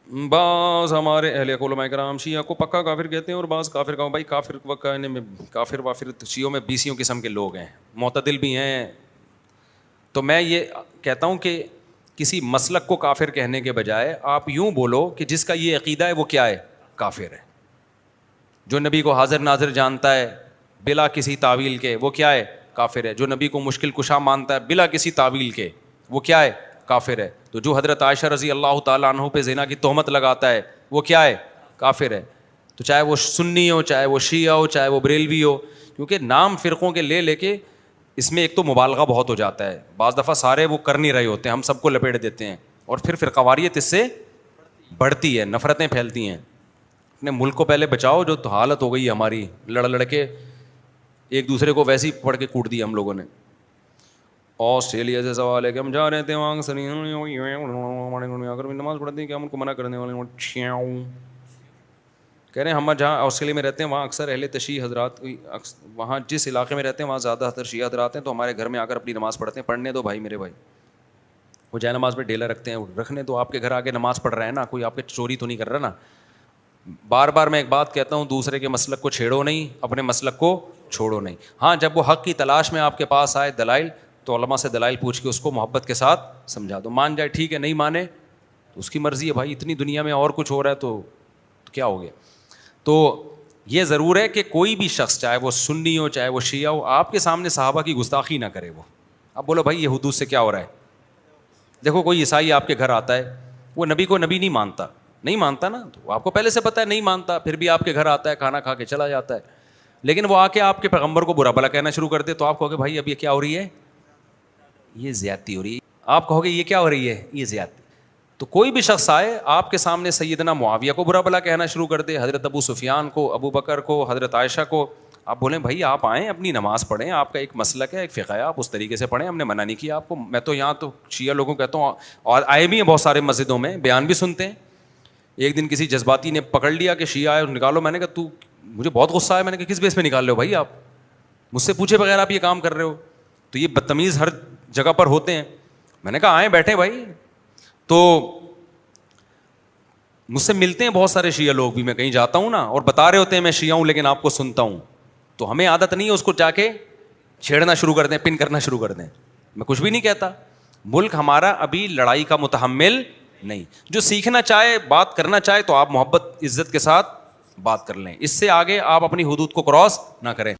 بعض ہمارے اہل علماء کرام شیعہ کو پکا کافر کہتے ہیں اور بعض کافر کا بھائی کافر کہنے میں کافر وافر شیعوں میں 20 قسم کے لوگ ہیں, معتدل بھی ہیں. تو میں یہ کہتا ہوں کہ کسی مسلک کو کافر کہنے کے بجائے آپ یوں بولو کہ جس کا یہ عقیدہ ہے وہ کیا ہے, کافر ہے. جو نبی کو حاضر ناظر جانتا ہے بلا کسی تعویل کے وہ کیا ہے, کافر ہے. جو نبی کو مشکل کشا مانتا ہے بلا کسی تعویل کے وہ کیا ہے, کافر ہے. تو جو حضرت عائشہ رضی اللہ تعالیٰ عنہ پہ زنا کی تہمت لگاتا ہے وہ کیا ہے, کافر ہے. تو چاہے وہ سنی ہو, چاہے وہ شیعہ ہو, چاہے وہ بریلوی ہو, کیونکہ نام فرقوں کے لے کے اس میں ایک تو مبالغہ بہت ہو جاتا ہے. بعض دفعہ سارے وہ کر نہیں رہے ہوتے ہیں, ہم سب کو لپیٹ دیتے ہیں اور پھر فرقواریت اس سے بڑھتی ہے, نفرتیں پھیلتی ہیں. اپنے ملک کو پہلے بچاؤ, جو تو حالت ہو گئی ہے ہماری, لڑ کے ایک دوسرے کو ویسے ہی پڑھ کے کوٹ دیا ہم لوگوں نے. آسٹریلیا سے سوال ہے کہ ہم جا رہے تھے وہاں اگر نماز پڑھتے ہیں کہ ہم ان کو منع کرنے والے کہہ رہے ہیں. ہم جہاں آسٹریلیا میں رہتے ہیں وہاں اکثر اہل تشیع حضرات, وہاں جس علاقے میں رہتے ہیں وہاں زیادہ تر شیعہ حضرات ہیں, تو ہمارے گھر میں آ کر اپنی نماز پڑھتے ہیں. پڑھنے دو بھائی, میرے بھائی, وہ جائے نماز پہ ڈیلا رکھتے ہیں, رکھنے دو. آپ کے گھر آ کے نماز پڑھ رہے ہیں نا, کوئی آپ کے چوری تو نہیں کر رہا نا. بار بار میں ایک بات کہتا ہوں, دوسرے کے مسلک کو چھیڑو نہیں, اپنے مسلک کو چھوڑو نہیں. ہاں جب وہ حق کی تلاش میں آپ کے پاس آئے دلائل, تو علماء سے دلائل پوچھ کے اس کو محبت کے ساتھ سمجھا دو. مان جائے ٹھیک ہے, نہیں مانے تو اس کی مرضی ہے بھائی. اتنی دنیا میں اور کچھ ہو رہا ہے تو کیا ہو گیا. تو یہ ضرور ہے کہ کوئی بھی شخص, چاہے وہ سنی ہو چاہے وہ شیعہ ہو, آپ کے سامنے صحابہ کی گستاخی نہ کرے. وہ اب بولو بھائی یہ حدود سے کیا ہو رہا ہے. دیکھو کوئی عیسائی آپ کے گھر آتا ہے, وہ نبی کو نبی نہیں مانتا نا, تو آپ کو پہلے سے پتہ ہے نہیں مانتا, پھر بھی آپ کے گھر آتا ہے, کھانا کھا کے چلا جاتا ہے. لیکن وہ آ کے آپ کے پیغمبر کو برا بھلا کہنا شروع کر دے, تو آپ کہو گے بھائی اب یہ کیا ہو رہی ہے, یہ زیادتی ہو رہی ہے. آپ کہو گے یہ کیا ہو رہی ہے, یہ زیادتی. تو کوئی بھی شخص آئے آپ کے سامنے سیدنا معاویہ کو برا بھلا کہنا شروع کر دے, حضرت ابو سفیان کو, ابو بکر کو, حضرت عائشہ کو, آپ بولیں بھائی آپ آئیں اپنی نماز پڑھیں, آپ کا ایک مسلک ہے, ایک فقہ ہے, آپ اس طریقے سے پڑھیں, ہم نے منع نہیں کیا آپ کو. میں تو یہاں تو شیعہ لوگوں کو کہتا ہوں, اور آئے بھی ہیں بہت سارے مسجدوں میں, بیان بھی سنتے ہیں. ایک دن کسی جذباتی نے پکڑ لیا کہ شیعہ آئے اور نکالو. میں نے کہا تو, مجھے بہت غصہ آیا, میں نے کہا کس بیس پہ نکال رہے ہو بھائی, آپ مجھ سے پوچھے بغیر آپ یہ کام کر رہے ہو. تو یہ بدتمیز ہر جگہ پر ہوتے ہیں. میں نے کہا آئیں بیٹھیں بھائی. تو مجھ سے ملتے ہیں بہت سارے شیعہ لوگ بھی, میں کہیں جاتا ہوں نا اور بتا رہے ہوتے ہیں میں شیعہ ہوں لیکن آپ کو سنتا ہوں, تو ہمیں عادت نہیں ہے اس کو جا کے چھیڑنا شروع کر دیں, پن کرنا شروع کر دیں. میں کچھ بھی نہیں کہتا, ملک ہمارا ابھی لڑائی کا متحمل نہیں. جو سیکھنا چاہے, بات کرنا چاہے, تو آپ محبت عزت کے ساتھ بات کر لیں. اس سے آگے آپ اپنی حدود کو کراس نہ کریں.